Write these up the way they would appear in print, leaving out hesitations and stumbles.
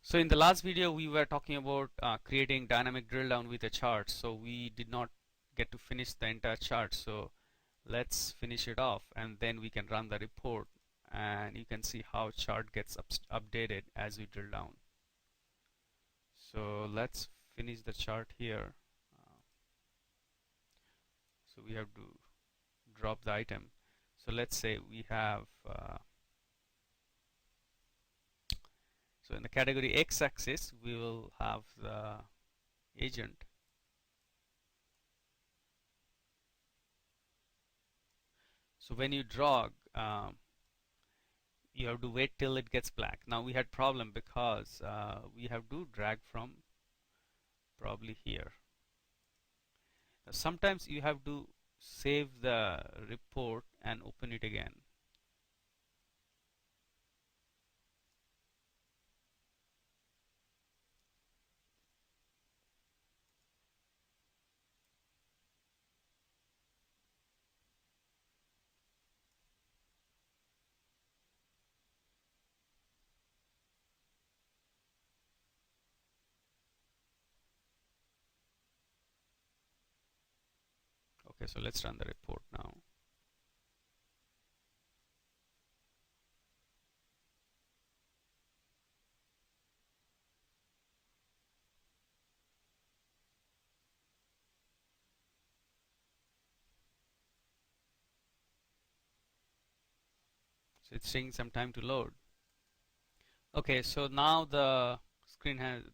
So in the last video we were talking about creating dynamic drill down with a chart. So we did not get to finish the entire chart. So let's finish it off and then we can run the report and you can see how chart gets updated as we drill down. So let's finish the chart here. So we have to drop the item. So let's say we have so in the category x-axis we will have the agent. So when you drag, you have to wait till it gets black. Now we had problem because we have to drag from probably here. Now sometimes you have to save the report and open it again. Okay, so let's run the report now. So it's taking some time to load. Okay, so now the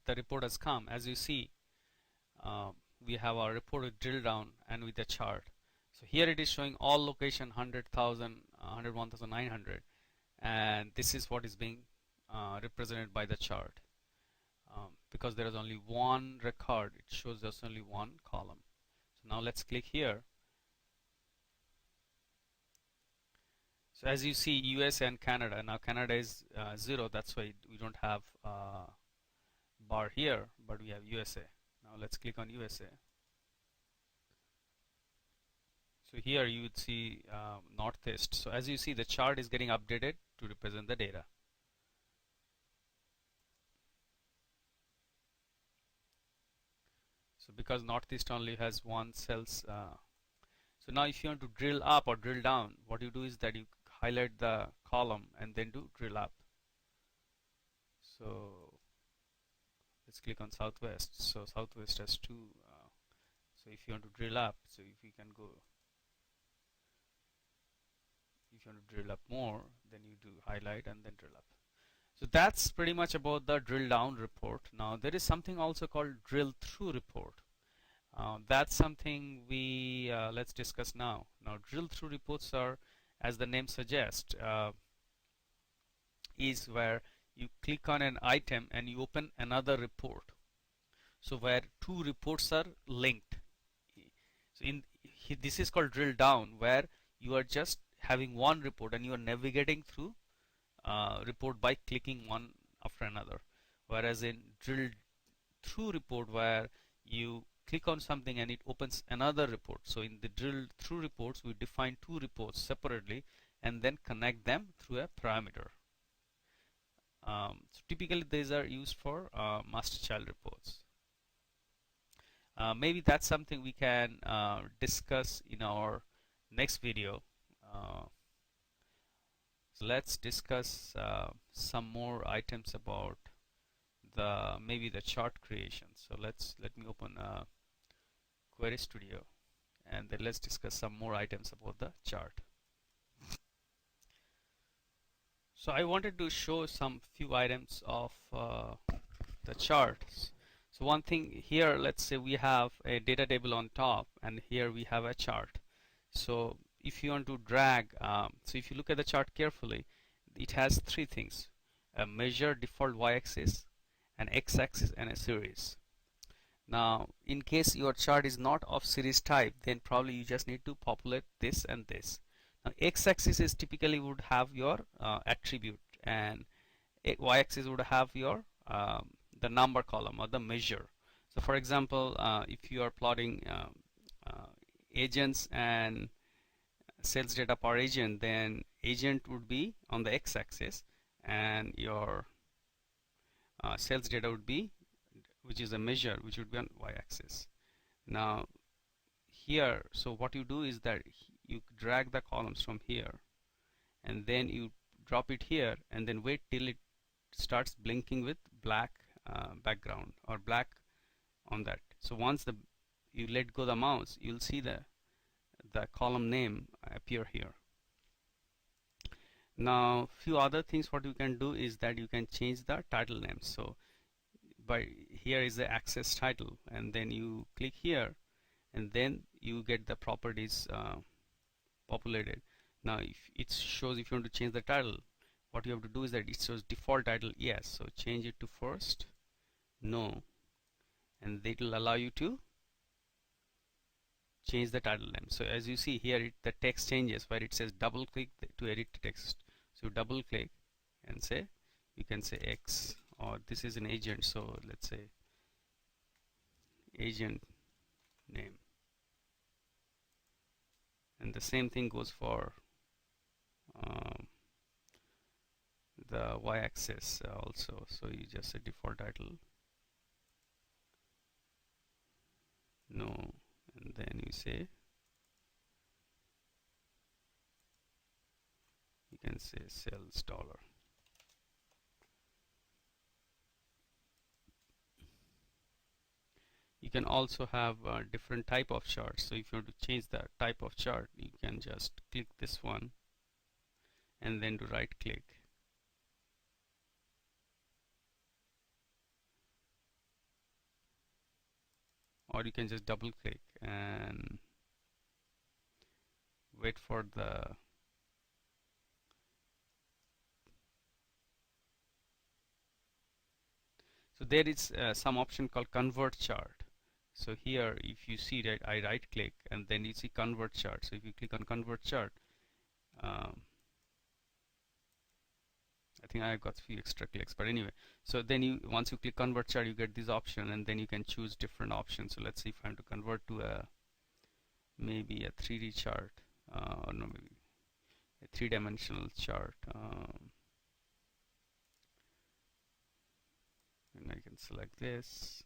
report has come. As you see, we have our report with drill down and with the chart. So here it is showing all location 100,000, 101,900, and this is what is being represented by the chart. Because there is only one record, it shows us only one column. So now let's click here. So as you see, US and Canada. Now Canada is 0, that's why we don't have bar here, but we have USA. Now let's click on USA. So here you would see Northeast. So as you see, the chart is getting updated to represent the data. So because Northeast only has one cells, so now if you want to drill up or drill down, what you do is that you highlight the column and then do drill up. So let's click on Southwest. So Southwest has two. So if you want to drill up, so if you can go, if you want to drill up more, then you do highlight and then drill up. So that's pretty much about the drill down report. Now there is something also called drill through report. That's something we let's discuss now. Now drill through reports are, as the name suggests, is where you click on an item and you open another report. So where two reports are linked. So this is called drill down, where you are just having one report and you are navigating through report by clicking one after another. Whereas in drill through report, where you click on something and it opens another report. So in the drill through reports, we define two reports separately and then connect them through a parameter. So typically these are used for master child reports. Maybe that's something we can discuss in our next video. So let's discuss some more items about maybe the chart creation. So let me open Query Studio and then let's discuss some more items about the chart. So I wanted to show some few items of the charts. So one thing here, let's say we have a data table on top and here we have a chart. So if you want to drag, so if you look at the chart carefully, it has three things: a measure, default y-axis, an x-axis, and a series. Now in case your chart is not of series type, then probably you just need to populate this and this. Now x-axis is typically would have your attribute, and y-axis would have your the number column or the measure. So for example, if you are plotting agents and sales data per agent, then agent would be on the x-axis and your sales data would be, which is a measure, which would be on y-axis. Now here, so what you do is that you drag the columns from here and then you drop it here and then wait till it starts blinking with black background or black on that. So once you let go the mouse, you'll see the column name appear here. Now few other things what you can do is that you can change the title name. So by here is the access title, and then you click here and then you get the properties populated. Now if it shows, if you want to change the title, what you have to do is that it shows default title yes, so change it to first, no, and it will allow you to change the title name. So as you see here, the text changes where it says double click to edit text. So double click and say, you can say X, or this is an agent, so let's say agent name, and the same thing goes for the y-axis also. So you just say default title no, and then you say, you can say sales dollar. You can also have different type of charts. So if you want to change the type of chart, you can just click this one and then do right click. Or you can just double click and wait for the so there is some option called convert chart. So here if you see that I right click and then you see convert chart. So if you click on convert chart, I think I got a few extra clicks, but anyway, so then once you click convert chart, you get this option and then you can choose different options. So let's see if I want to convert to maybe a 3D chart, or no, maybe a 3-dimensional chart, and I can select this.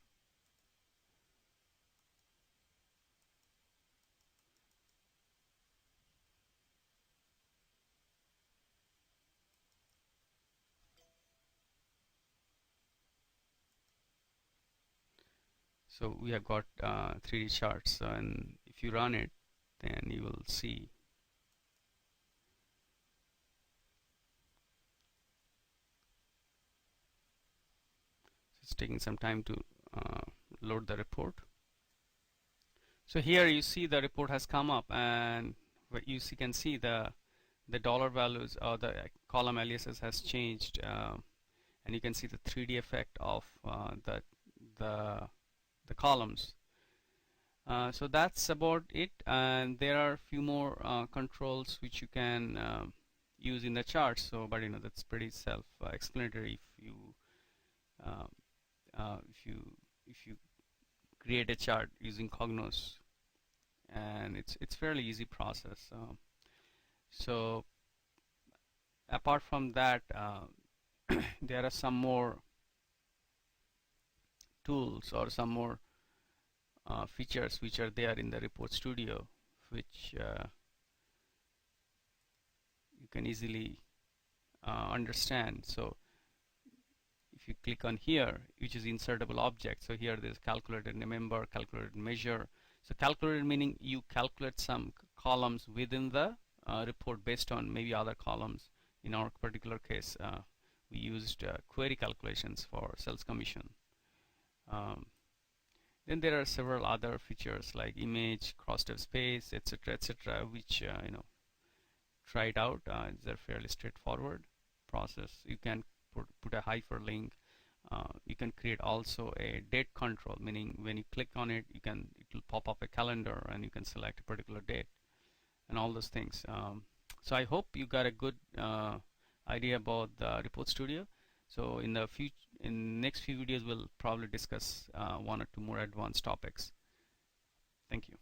So we have got 3D charts, and if you run it, then you will see it's taking some time to load the report. So here you see the report has come up, and you can see the dollar values or the column aliases has changed, and you can see the 3D effect of the columns. So that's about it, and there are a few more controls which you can use in the chart. So but that's pretty self-explanatory. If you create a chart using Cognos, and it's fairly easy process. So apart from that, there are some more tools or some more features which are there in the report studio, which you can easily understand. So if you click on here, which is insertable object, so here there's calculated member, calculated measure. So calculated meaning you calculate some columns within the report based on maybe other columns. In our particular case, we used query calculations for sales commission. Then there are several other features like image, cross-tab space, etc., which try it out. It's a fairly straightforward process. You can put a hyperlink. You can create also a date control, meaning when you click on it, it will pop up a calendar and you can select a particular date and all those things. So I hope you got a good idea about the Report Studio. So in the next few videos, we'll probably discuss one or two more advanced topics. Thank you.